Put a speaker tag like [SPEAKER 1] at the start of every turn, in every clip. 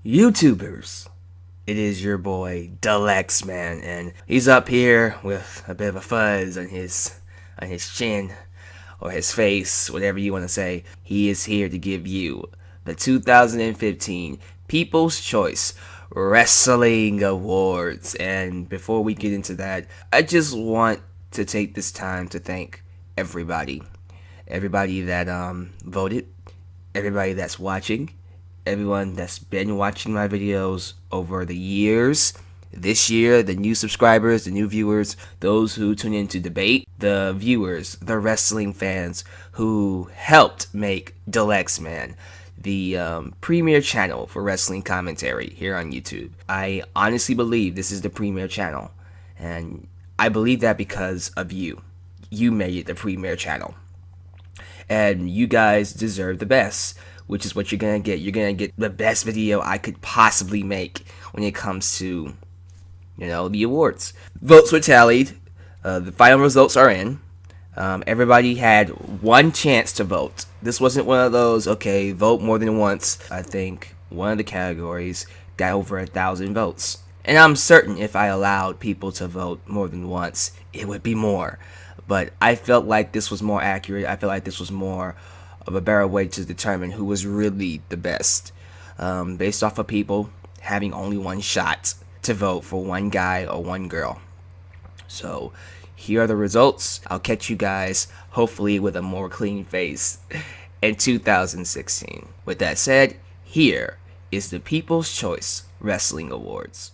[SPEAKER 1] YouTubers. It is your boy Alyx, man, and he's up here with a bit of a fuzz on his chin or his face, whatever you want to say. He is here to give you the 2015 People's Choice Wrestling Awards. And before we get into that, I just want to take this time to thank everybody that voted, everybody that's watching, everyone that's been watching my videos over the years. This year, the new subscribers, the new viewers, those who tune in to debate, the viewers, the wrestling fans who helped make Alyx, man, the premier channel for wrestling commentary here on YouTube. I honestly believe this is the premier channel, and I believe that because of you. You made it the premier channel, and you guys deserve the best, which is what you're gonna get. You're gonna get the best video I could possibly make when it comes to, the awards. Votes were tallied. The final results are in. Everybody had one chance to vote. This wasn't one of those, okay, vote more than once. I think one of the categories got over 1,000 votes. And I'm certain if I allowed people to vote more than once, it would be more. But I felt like this was more accurate. I felt like this was more of a better way to determine who was really the best, based off of people having only one shot to vote for one guy or one girl. So here are the results. I'll catch you guys hopefully with a more clean face in 2016. With that said, here is the People's Choice Wrestling Awards.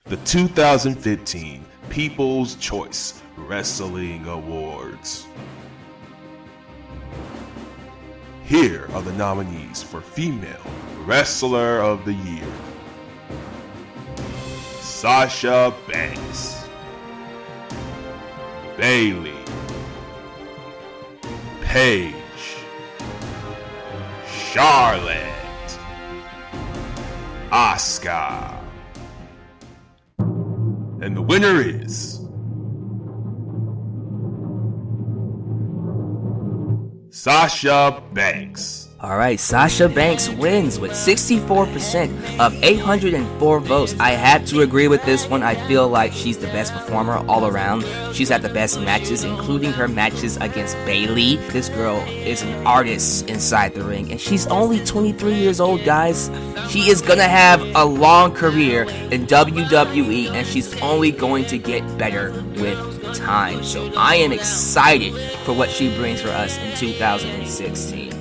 [SPEAKER 2] The 2015 People's Choice Wrestling Awards. Here are the nominees for Female Wrestler of the Year: Sasha Banks, Bailey, Paige, Charlotte, Asuka. And the winner is Sasha Banks.
[SPEAKER 1] Alright, Sasha Banks wins with 64% of 804 votes. I had to agree with this one. I feel like she's the best performer all around. She's had the best matches, including her matches against Bailey. This girl is an artist inside the ring, and she's only 23 years old, guys. She is gonna have a long career in WWE, and she's only going to get better with time. So I am excited for what she brings for us in 2016.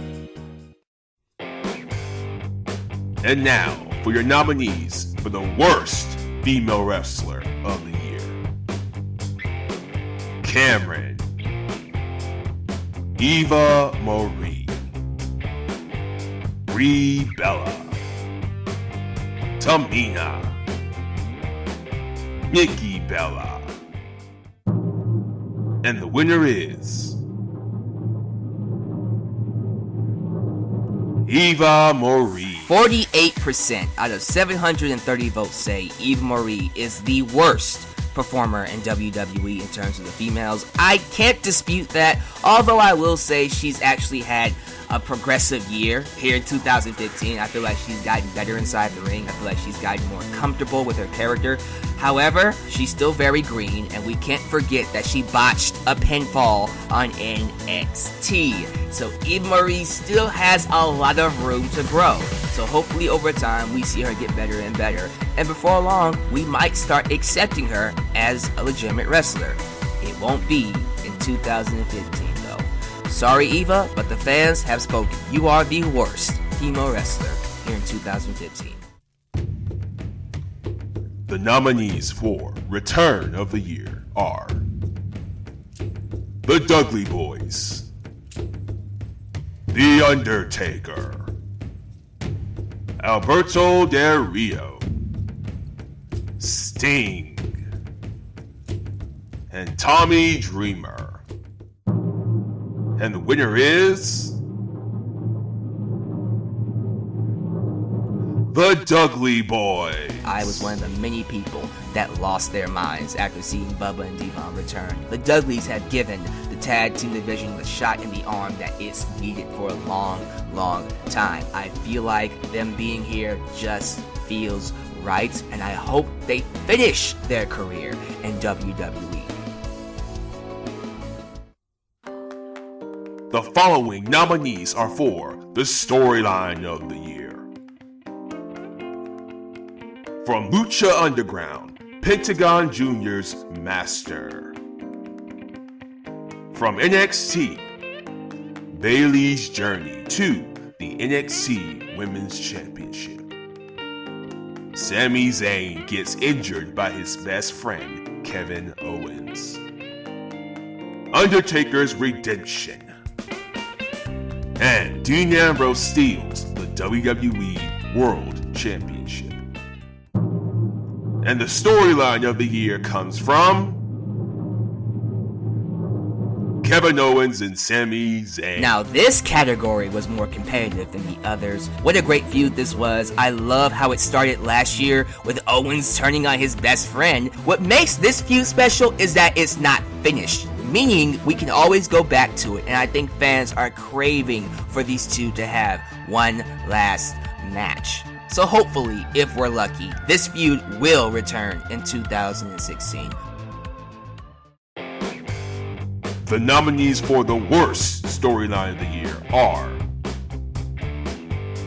[SPEAKER 2] And now for your nominees for the worst female wrestler of the year: Cameron, Eva Marie, Brie Bella, Tamina, Nikki Bella. And the winner is Eva Marie.
[SPEAKER 1] 48% out of 730 votes say Eva Marie is the worst performer in WWE in terms of the females. I can't dispute that, although I will say she's actually had a progressive year here in 2015. I feel like she's gotten better inside the ring. I feel like she's gotten more comfortable with her character. However, she's still very green, and we can't forget that she botched a pinfall on NXT. So Eva Marie still has a lot of room to grow. So hopefully over time we see her get better and better. And before long, we might start accepting her as a legitimate wrestler. It won't be in 2015 though. Sorry Eva, but the fans have spoken. You are the worst female wrestler here in 2015.
[SPEAKER 2] The nominees for Return of the Year are The Dudley Boys, The Undertaker, Alberto Del Rio, Sting, and Tommy Dreamer. And the winner is The Dudley Boys.
[SPEAKER 1] I was one of the many people that lost their minds after seeing Bubba and Devon return. The Dudleys have given the the tag team division the shot in the arm that it's needed for a long time. I feel like them being here just feels right, and I hope they finish their career in WWE.
[SPEAKER 2] The following nominees are for the storyline of the year. From Lucha Underground, Pentagon Jr.'s Master. From NXT, Bayley's journey to the NXT Women's Championship. Sami Zayn gets injured by his best friend, Kevin Owens. Undertaker's redemption. And Dean Ambrose steals the WWE World Championship. And the storyline of the year comes from Kevin Owens and Sami Zayn.
[SPEAKER 1] Now, this category was more competitive than the others. What a great feud this was. I love how it started last year with Owens turning on his best friend. What makes this feud special is that it's not finished, meaning we can always go back to it, and I think fans are craving for these two to have one last match. So hopefully, if we're lucky, this feud will return in 2016.
[SPEAKER 2] The nominees for the worst storyline of the year are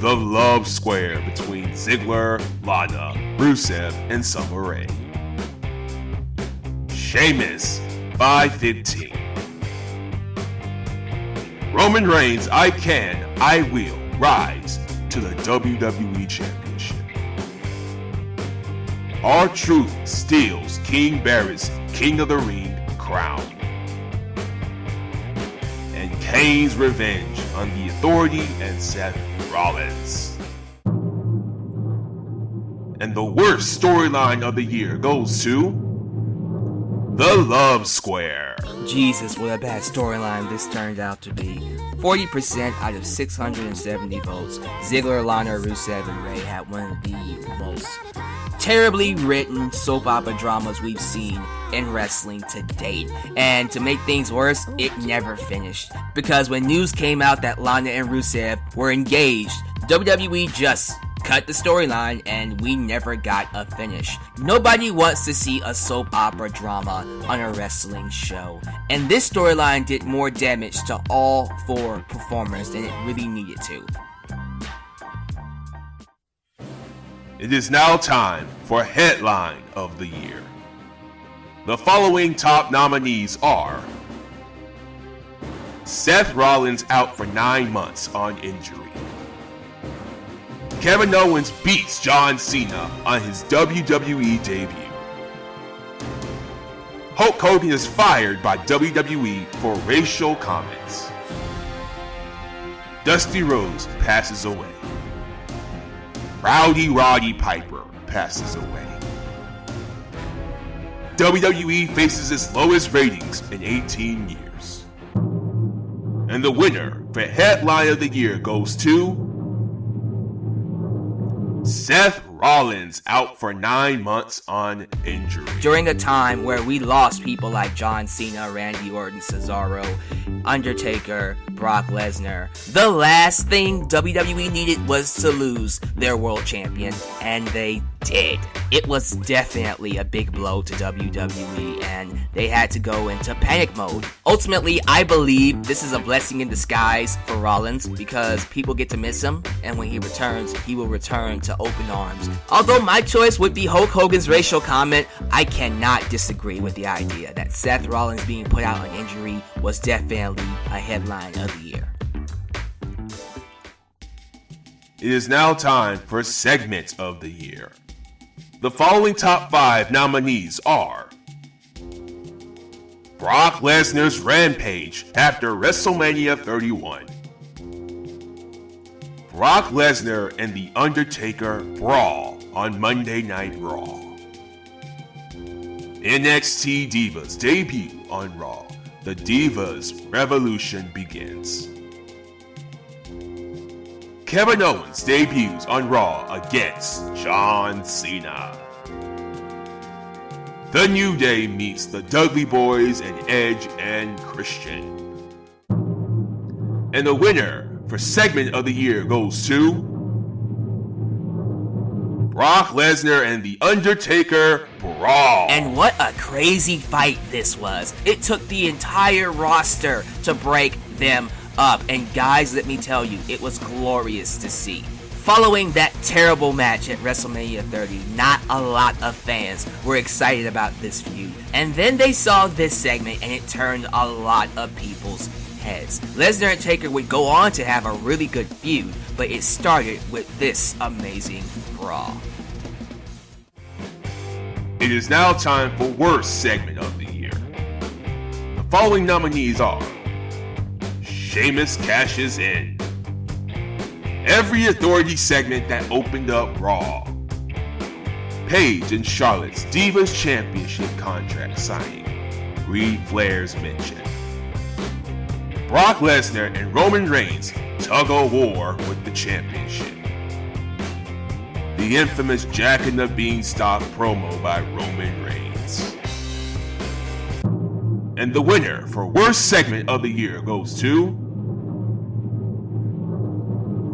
[SPEAKER 2] the love square between Ziggler, Lana, Rusev, and Summer Rae. Sheamus, 515. Roman Reigns' I Will rise to the WWE Championship. R-Truth steals King Barrett's King of the Ring crown. And Kane's revenge on the Authority and Seth Rollins. And the worst storyline of the year goes to the Love Square.
[SPEAKER 1] Jesus, what a bad storyline this turned out to be. 40% out of 670 votes. Ziggler, Lana, Rusev, and Ray had one of the most terribly written soap opera dramas we've seen in wrestling to date. And to make things worse, it never finished. Because when news came out that Lana and Rusev were engaged, WWE just cut the storyline and we never got a finish. Nobody wants to see a soap opera drama on a wrestling show. And this storyline did more damage to all four performers than it really needed to.
[SPEAKER 2] It is now time for Headline of the Year. The following top nominees are Seth Rollins out for 9 months on injury. Kevin Owens beats John Cena on his WWE debut. Hulk Hogan is fired by WWE for racial comments. Dusty Rhodes passes away. Rowdy Roddy Piper passes away. WWE faces its lowest ratings in 18 years. And the winner for Headline of the Year goes to Seth Rollins, out for 9 months on injury.
[SPEAKER 1] During a time where we lost people like John Cena, Randy Orton, Cesaro, Undertaker, Brock Lesnar, the last thing WWE needed was to lose their world champion, and they did. It was definitely a big blow to WWE, and they had to go into panic mode. Ultimately, I believe this is a blessing in disguise for Rollins, because people get to miss him, and when he returns, he will return to open arms. Although my choice would be Hulk Hogan's racial comment, I cannot disagree with the idea that Seth Rollins being put out on injury was definitely a headline of the year.
[SPEAKER 2] It is now time for Segment of the Year. The following top 5 nominees are Brock Lesnar's rampage after WrestleMania 31. Brock Lesnar and The Undertaker brawl on Monday Night Raw. NXT Divas debut on Raw. The Divas Revolution begins. Kevin Owens debuts on Raw against John Cena. The New Day meets the Dudley Boys and Edge and Christian. And the winner for segment of the year goes to Brock Lesnar and The Undertaker Brawl.
[SPEAKER 1] And what a crazy fight this was. It took the entire roster to break them up. And guys, let me tell you, it was glorious to see. Following that terrible match at WrestleMania 30, not a lot of fans were excited about this feud. And then they saw this segment and it turned a lot of people's heads. Lesnar and Taker would go on to have a really good feud, but it started with this amazing brawl.
[SPEAKER 2] It is now time for worst segment of the year. The following nominees are Sheamus Cashes In, Every Authority segment that opened up Raw, Paige and Charlotte's Divas Championship contract signing, Reed Flair's mention, Brock Lesnar and Roman Reigns tug-of-war with the championship, the infamous Jack and the Beanstalk promo by Roman Reigns. And the winner for worst segment of the year goes to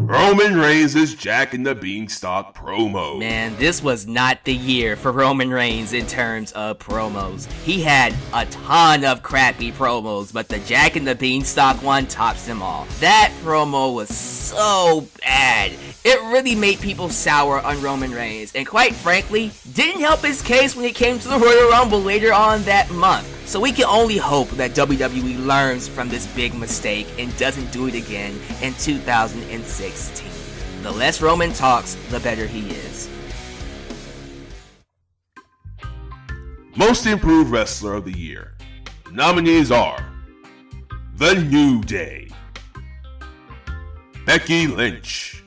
[SPEAKER 2] Roman Reigns' Jack and the Beanstalk promo.
[SPEAKER 1] Man, this was not the year for Roman Reigns in terms of promos. He had a ton of crappy promos, but the Jack and the Beanstalk one tops them all. That promo was so bad. It really made people sour on Roman Reigns, and quite frankly, didn't help his case when it came to the Royal Rumble later on that month. So we can only hope that WWE learns from this big mistake and doesn't do it again in 2016. The less Roman talks, the better he is.
[SPEAKER 2] Most Improved Wrestler of the Year. The nominees are The New Day, Becky Lynch,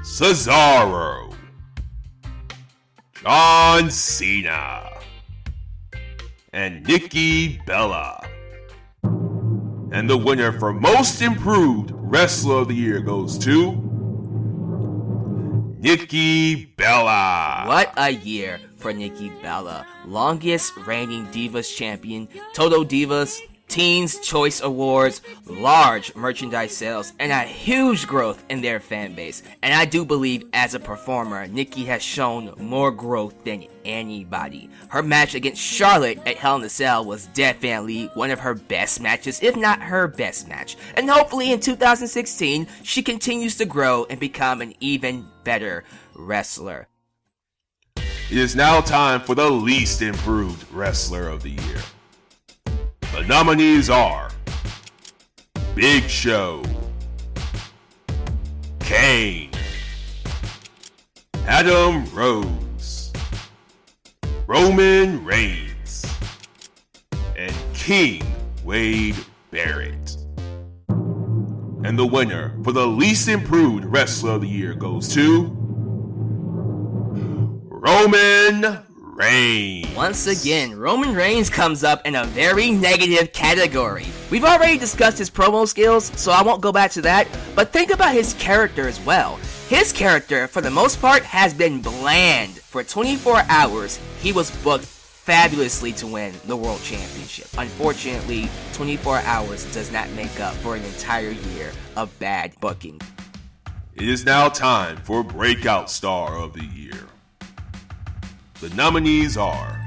[SPEAKER 2] Cesaro, John Cena, and Nikki Bella. And the winner for Most Improved Wrestler of the Year goes to Nikki Bella.
[SPEAKER 1] What a year for Nikki Bella. Longest reigning Divas champion, Total Divas, Teens Choice Awards, large merchandise sales, and a huge growth in their fan base. And I do believe as a performer, Nikki has shown more growth than anybody. Her match against Charlotte at Hell in a Cell was definitely one of her best matches, if not her best match. And hopefully in 2016, she continues to grow and become an even better wrestler.
[SPEAKER 2] It is now time for the Least Improved Wrestler of the Year. The nominees are Big Show, Kane, Adam Rose, Roman Reigns, and King Wade Barrett. And the winner for the Least Improved Wrestler of the Year goes to Roman Reigns.
[SPEAKER 1] Once again, Roman Reigns comes up in a very negative category. We've already discussed his promo skills, so I won't go back to that, but think about his character as well. His character, for the most part, has been bland. For 24 hours, he was booked fabulously to win the World Championship. Unfortunately, 24 hours does not make up for an entire year of bad booking.
[SPEAKER 2] It is now time for Breakout Star of the Year. The nominees are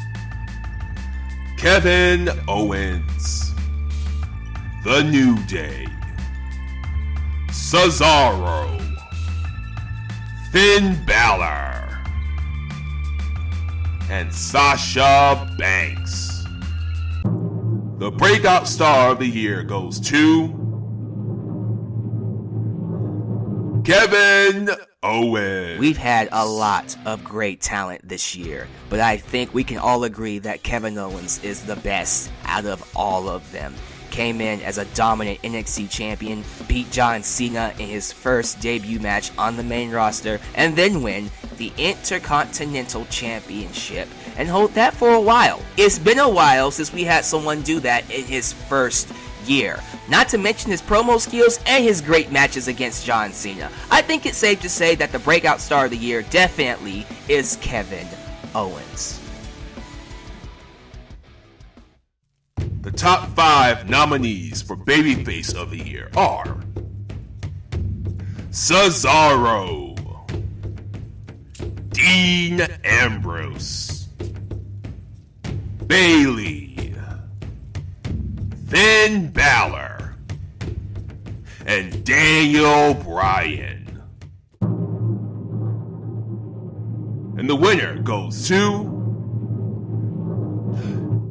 [SPEAKER 2] Kevin Owens, The New Day, Cesaro, Finn Balor, and Sasha Banks. The Breakout Star of the Year goes to Kevin Owens.
[SPEAKER 1] We've had a lot of great talent this year, but I think we can all agree that Kevin Owens is the best out of all of them. Came in as a dominant NXT champion, beat John Cena in his first debut match on the main roster, and then win the Intercontinental Championship and hold that for a while. It's been a while since we had someone do that in his first year. Not to mention his promo skills and his great matches against John Cena. I think it's safe to say that the Breakout Star of the Year definitely is Kevin Owens.
[SPEAKER 2] The top 5 nominees for Babyface of the Year are Cesaro, Dean Ambrose, Bayley, Finn Balor, and Daniel Bryan. And the winner goes to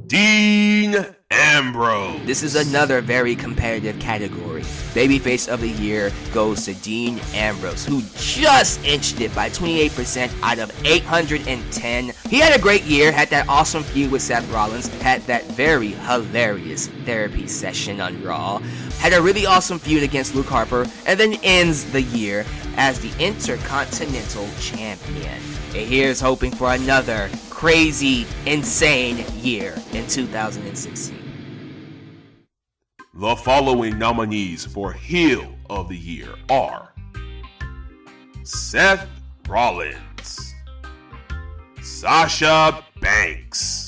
[SPEAKER 2] Dean Ambrose.
[SPEAKER 1] This is another very competitive category. Babyface of the Year goes to Dean Ambrose, who just inched it by 28% out of 810. He had a great year, had that awesome feud with Seth Rollins, had that very hilarious therapy session on Raw, had a really awesome feud against Luke Harper, and then ends the year as the Intercontinental Champion. And here's hoping for another crazy, insane year in 2016.
[SPEAKER 2] The following nominees for Heel of the Year are Seth Rollins, Sasha Banks,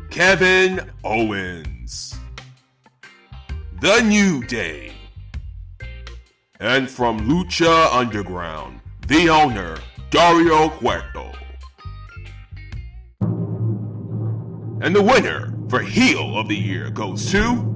[SPEAKER 2] Kevin Owens, The New Day, and from Lucha Underground, the owner, Dario Cueto. And the winner for Heel of the Year goes to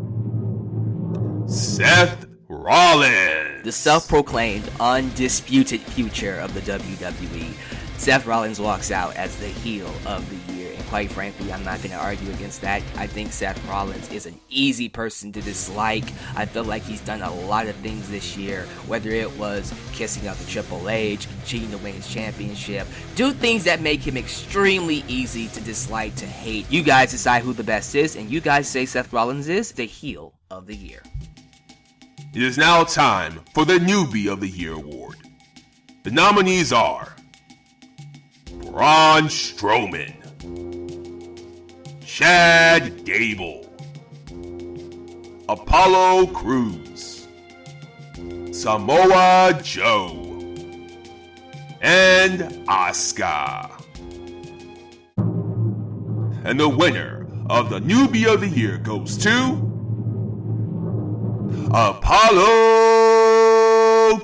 [SPEAKER 2] Seth Rollins.
[SPEAKER 1] The self-proclaimed undisputed future of the WWE. Seth Rollins walks out as the heel of the year, and quite frankly, I'm not going to argue against that. I think Seth Rollins is an easy person to dislike. I feel like he's done a lot of things this year, whether it was kissing up to Triple H, cheating to win his championship, do things that make him extremely easy to dislike, to hate. You guys decide who the best is, and you guys say Seth Rollins is the heel of the year.
[SPEAKER 2] It is now time for the Newbie of the Year award. The nominees are Braun Strowman, Chad Gable, Apollo Crews, Samoa Joe, and Asuka. And the winner of the Newbie of the Year goes to Apollo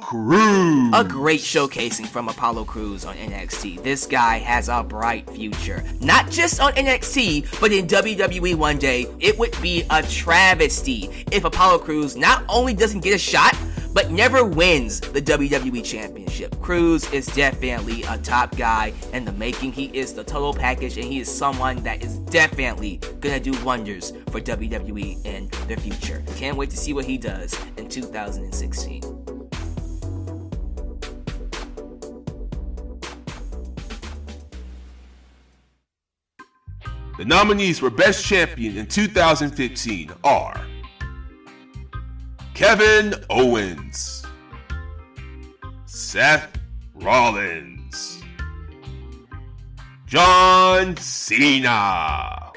[SPEAKER 2] Crews.
[SPEAKER 1] A great showcasing from Apollo Crews on NXT. This guy has a bright future. Not just on NXT, but in WWE one day. It would be a travesty if Apollo Crews not only doesn't get a shot, but never wins the WWE Championship. Crews is definitely a top guy in the making. He is the total package, and he is someone that is definitely gonna do wonders for WWE in the future. Can't wait to see what he does in 2016.
[SPEAKER 2] The nominees for Best Champion in 2015 are Kevin Owens, Seth Rollins, John Cena,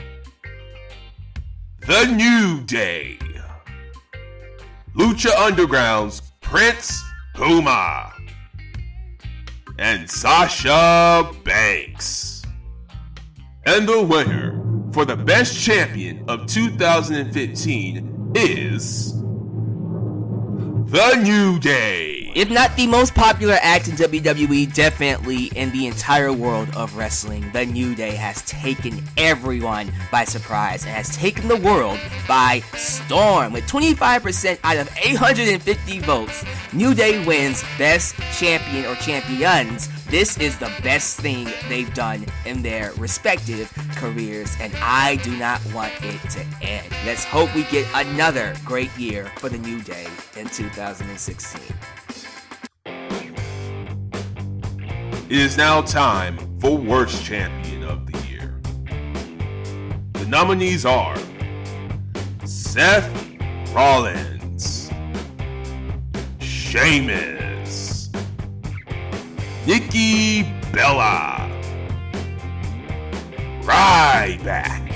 [SPEAKER 2] The New Day, Lucha Underground's Prince Puma, and Sasha Banks. And the winner for the Best Champion of 2015 is The New Day.
[SPEAKER 1] If not the most popular act in WWE, definitely in the entire world of wrestling, The New Day has taken everyone by surprise and has taken the world by storm. With 25% out of 850 votes, New Day wins Best Champion or Champions. This is the best thing they've done in their respective careers, and I do not want it to end. Let's hope we get another great year for the New Day in 2016.
[SPEAKER 2] It is now time for Worst Champion of the Year. The nominees are Seth Rollins, Sheamus, Nikki Bella, Ryback,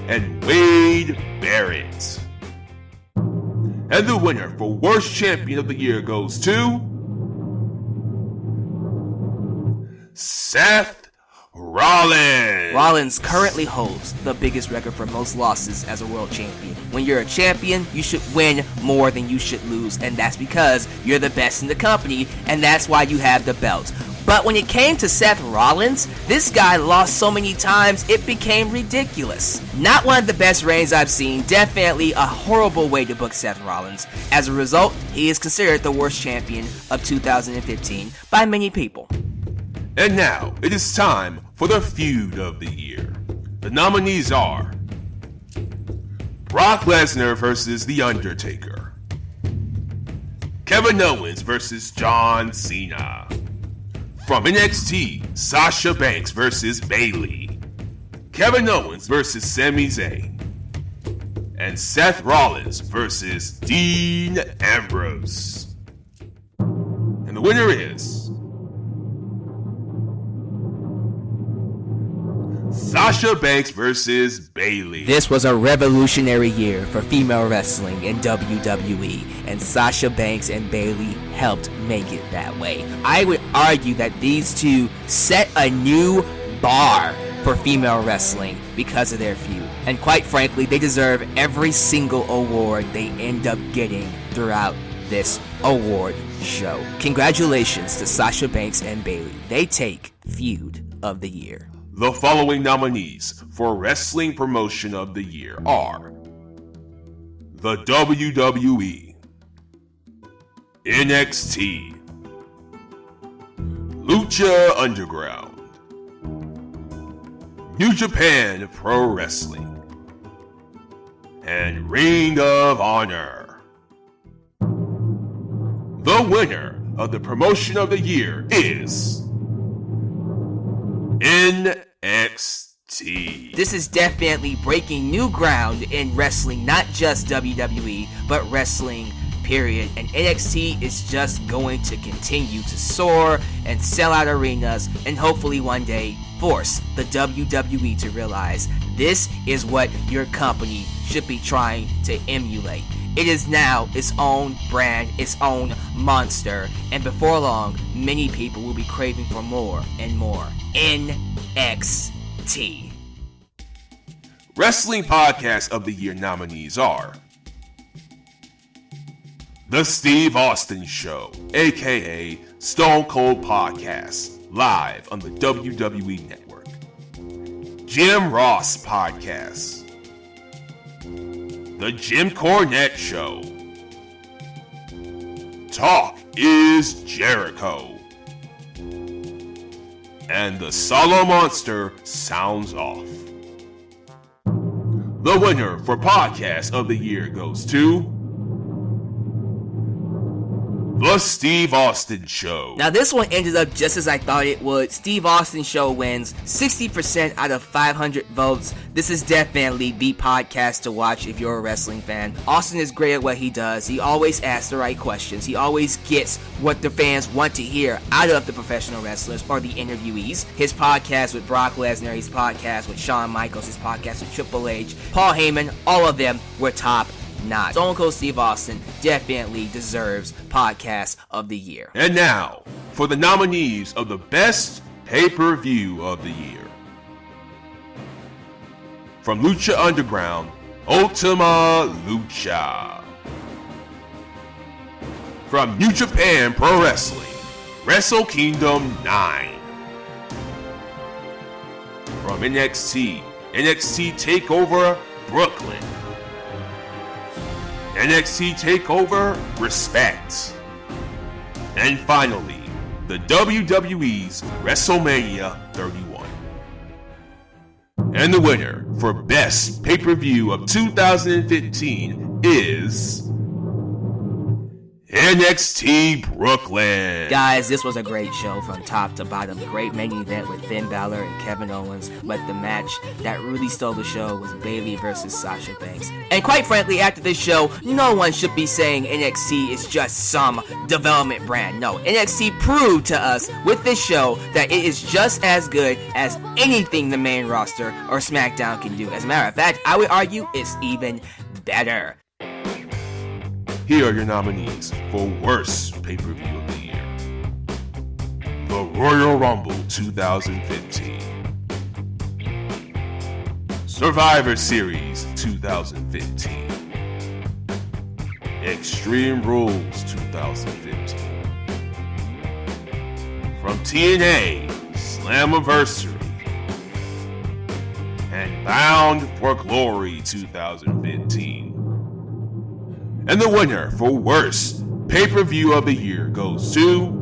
[SPEAKER 2] and Wade Barrett. And the winner for Worst Champion of the Year goes to Seth Rollins.
[SPEAKER 1] Rollins currently holds the biggest record for most losses as a world champion. When you're a champion, you should win more than you should lose, and that's because you're the best in the company, and that's why you have the belt. But when it came to Seth Rollins, this guy lost so many times it became ridiculous. Not one of the best reigns I've seen, definitely a horrible way to book Seth Rollins. As a result, he is considered the worst champion of 2015 by many people.
[SPEAKER 2] And now, it is time for the Feud of the Year. The nominees are Brock Lesnar versus The Undertaker, Kevin Owens versus John Cena, from NXT, Sasha Banks versus Bayley, Kevin Owens versus Sami Zayn, and Seth Rollins versus Dean Ambrose. And the winner is Sasha Banks versus Bayley.
[SPEAKER 1] This was a revolutionary year for female wrestling in WWE, and Sasha Banks and Bayley helped make it that way. I would argue that these two set a new bar for female wrestling because of their feud. And quite frankly, they deserve every single award they end up getting throughout this award show. Congratulations to Sasha Banks and Bayley. They take Feud of the Year.
[SPEAKER 2] The following nominees for Wrestling Promotion of the Year are the WWE, NXT, Lucha Underground, New Japan Pro Wrestling, and Ring of Honor. The winner of the Promotion of the Year is NXT.
[SPEAKER 1] This is definitely breaking new ground in wrestling, not just WWE, but wrestling, period. And NXT is just going to continue to soar and sell out arenas and hopefully one day force the WWE to realize this is what your company should be trying to emulate. It is now its own brand, its own monster, and before long, many people will be craving for more and more. NXT.
[SPEAKER 2] Wrestling Podcast of the Year nominees are The Steve Austin Show, aka Stone Cold Podcast, live on the WWE Network. Jim Ross Podcast, The Jim Cornette Show, Talk is Jericho, and The Solo Monster Sounds Off. The winner for Podcast of the Year goes to The Steve Austin Show.
[SPEAKER 1] Now this one ended up just as I thought it would. Steve Austin Show wins 60% out of 500 votes. This is definitely the podcast to watch if you're a wrestling fan. Austin is great at what he does. He always asks the right questions. He always gets what the fans want to hear out of the professional wrestlers or the interviewees. His podcast with Brock Lesnar, his podcast with Shawn Michaels, his podcast with Triple H, Paul Heyman, all of them were top notch. Stone Cold Steve Austin definitely deserves Podcast of the Year.
[SPEAKER 2] And now, for the nominees of the Best Pay-Per-View of the Year. From Lucha Underground, Ultima Lucha. From New Japan Pro Wrestling, Wrestle Kingdom 9. From NXT, NXT TakeOver Brooklyn. NXT TakeOver Respect. And finally, the WWE's WrestleMania 31. And the winner for Best Pay-Per-View of 2015 is NXT Brooklyn.
[SPEAKER 1] Guys, this was a great show from top to bottom. Great main event with Finn Balor and Kevin Owens. But the match that really stole the show was Bayley versus Sasha Banks. And quite frankly, after this show, no one should be saying NXT is just some development brand. No, NXT proved to us with this show that it is just as good as anything the main roster or SmackDown can do. As a matter of fact, I would argue it's even better.
[SPEAKER 2] Here are your nominees for Worst Pay-Per-View of the Year. The Royal Rumble 2015. Survivor Series 2015, Extreme Rules 2015, from TNA Slammiversary, and Bound for Glory 2015. And the winner for worst pay-per-view of the year goes to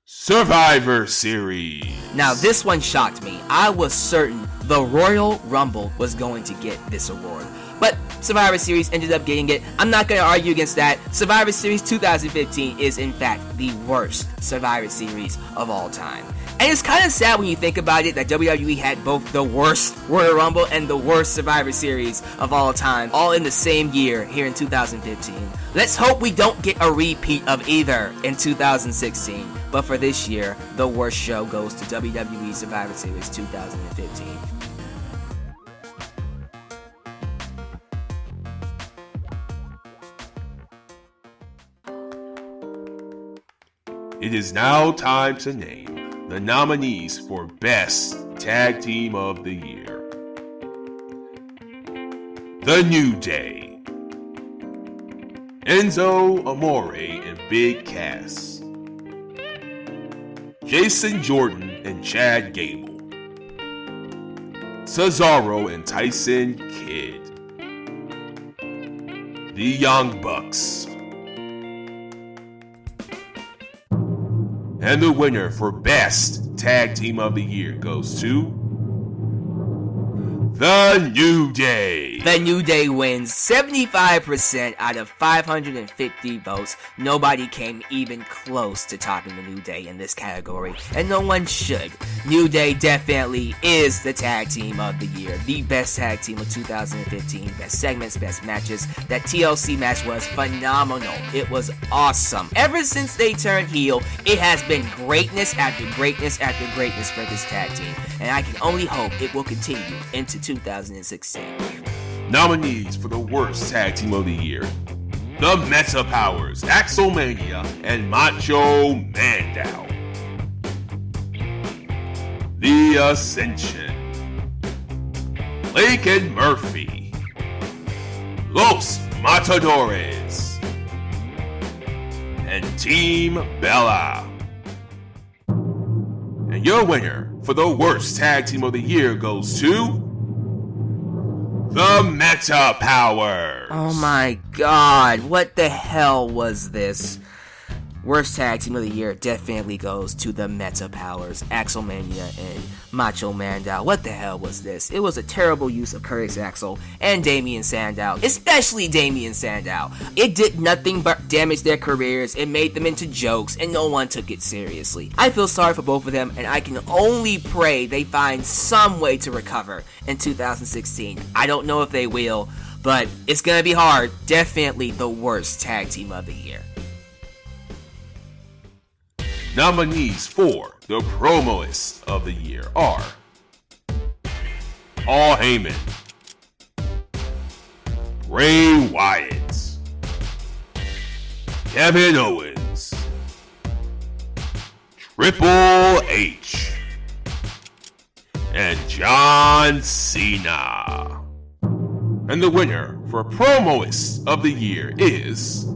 [SPEAKER 2] Survivor Series.
[SPEAKER 1] Now this one shocked me. I was certain the Royal Rumble was going to get this award, but Survivor Series ended up getting it. I'm not going to argue against that. Survivor Series 2015 is in fact the worst Survivor Series of all time. And it's kind of sad when you think about it that WWE had both the worst Royal Rumble and the worst Survivor Series of all time, all in the same year here in 2015. Let's hope we don't get a repeat of either in 2016. But for this year, the worst show goes to WWE Survivor Series 2015.
[SPEAKER 2] It is now time to name the nominees for Best Tag Team of the Year. The New Day, Enzo Amore and Big Cass, Jason Jordan and Chad Gable, Cesaro and Tyson Kidd, The Young Bucks. And the winner for Best Tag Team of the Year goes to The New Day.
[SPEAKER 1] The New Day wins 75% out of 550 votes. Nobody came even close to topping the New Day in this category, and no one should. New Day definitely is the tag team of the year, the best tag team of 2015, best segments, best matches. That TLC match was phenomenal. It was awesome. Ever since they turned heel, it has been greatness after greatness after greatness for this tag team, and I can only hope it will continue into 2016.
[SPEAKER 2] Nominees for the worst tag team of the year: The Meta Powers, Axelmania, and Macho Mandow. The Ascension, Blake and Murphy, Los Matadores, and Team Bella. And your winner for the worst tag team of the year goes to The Meta Powers.
[SPEAKER 1] Oh my god, what the hell was this? Worst tag team of the year definitely goes to the Meta Powers, Axelmania and Macho Mandow. What the hell was this? It was a terrible use of Curtis Axel and Damien Sandow, especially Damien Sandow. It did nothing but damage their careers. It made them into jokes, and no one took it seriously. I feel sorry for both of them, and I can only pray they find some way to recover in 2016. I don't know if they will, but it's gonna be hard. Definitely the worst tag team of the year.
[SPEAKER 2] Nominees for the Promoist of the Year are Paul Heyman, Bray Wyatt, Kevin Owens, Triple H, and John Cena. And the winner for Promoist of the Year is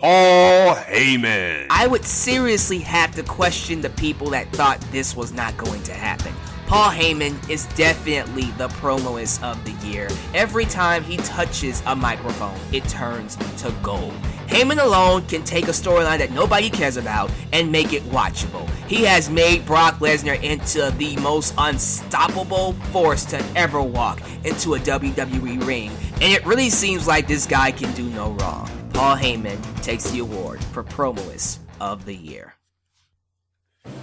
[SPEAKER 2] Paul Heyman.
[SPEAKER 1] I would seriously have to question the people that thought this was not going to happen. Paul Heyman is definitely the promoist of the year. Every time he touches a microphone, it turns to gold. Heyman alone can take a storyline that nobody cares about and make it watchable. He has made Brock Lesnar into the most unstoppable force to ever walk into a WWE ring, and it really seems like this guy can do no wrong. Paul Heyman takes the award for Promoist of the Year.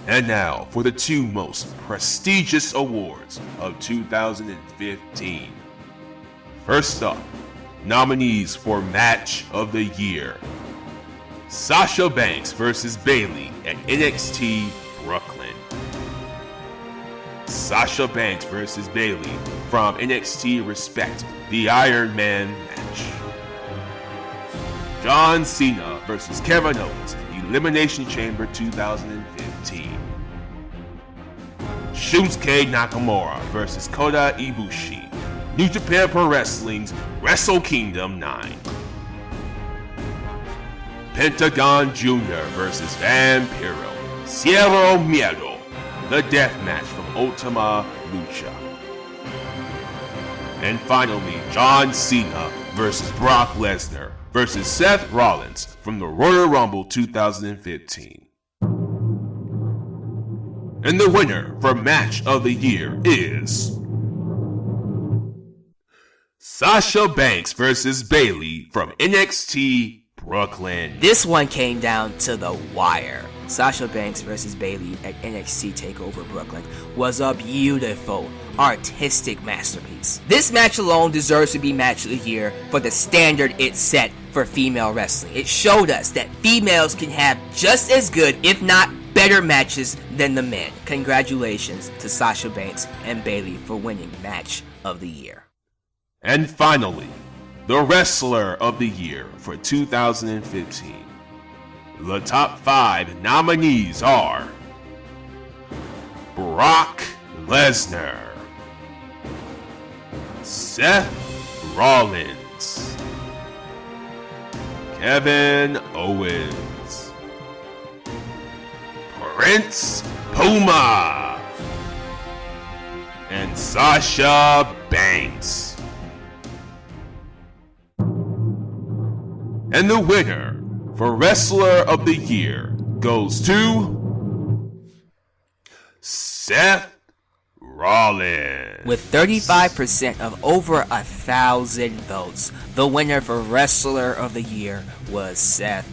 [SPEAKER 2] And now for the two most prestigious awards of 2015. First up, nominees for Match of the Year: Sasha Banks vs. Bayley at NXT Brooklyn. Sasha Banks vs. Bayley from NXT Respect, the Iron Man match. John Cena vs. Kevin Owens, Elimination Chamber 2015. Shunsuke Nakamura versus Kota Ibushi, New Japan Pro Wrestling's Wrestle Kingdom 9. Pentagon Jr. versus Vampiro, Cero Miedo, the death match from Ultima Lucha. And finally, John Cena versus Brock Lesnar versus Seth Rollins from the Royal Rumble 2015. And the winner for Match of the Year is Sasha Banks versus Bayley from NXT Brooklyn.
[SPEAKER 1] This one came down to the wire. Sasha Banks versus Bayley at NXT TakeOver Brooklyn was a beautiful, artistic masterpiece. This match alone deserves to be Match of the Year for the standard it set for female wrestling. It showed us that females can have just as good, if not better matches than the men. Congratulations to Sasha Banks and Bayley for winning Match of the Year.
[SPEAKER 2] And finally, the Wrestler of the Year for 2015. The top 5 nominees are Brock Lesnar, Seth Rollins, Kevin Owens, Prince Puma, and Sasha Banks. And the winner for Wrestler of the Year goes to Seth Rollins.
[SPEAKER 1] With 35% of over 1,000 votes, the winner for Wrestler of the Year was Seth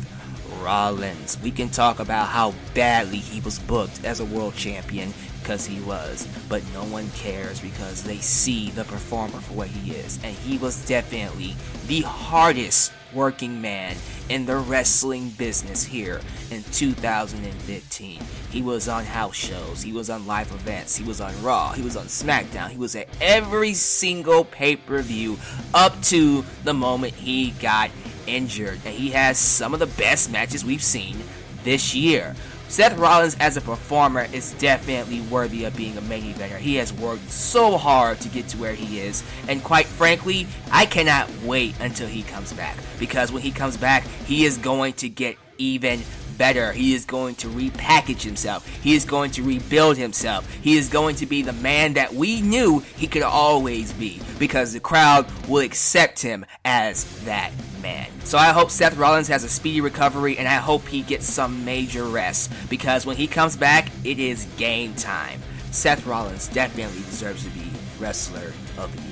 [SPEAKER 1] Rollins. We can talk about how badly he was booked as a world champion, because he was, but no one cares because they see the performer for what he is, and he was definitely the hardest working man in the wrestling business here in 2015. He was on house shows, he was on live events, he was on Raw, he was on SmackDown, he was at every single pay-per-view up to the moment he got injured, and he has some of the best matches we've seen this year. Seth Rollins as a performer is definitely worthy of being a main eventer. He has worked so hard to get to where he is, and quite frankly, I cannot wait until he comes back, because when he comes back, he is going to get even better. He is going to repackage himself. He is going to rebuild himself. He is going to be the man that we knew he could always be, because the crowd will accept him as that man. So I hope Seth Rollins has a speedy recovery, and I hope he gets some major rest, because when he comes back, it is game time. Seth Rollins definitely deserves to be Wrestler of the Year.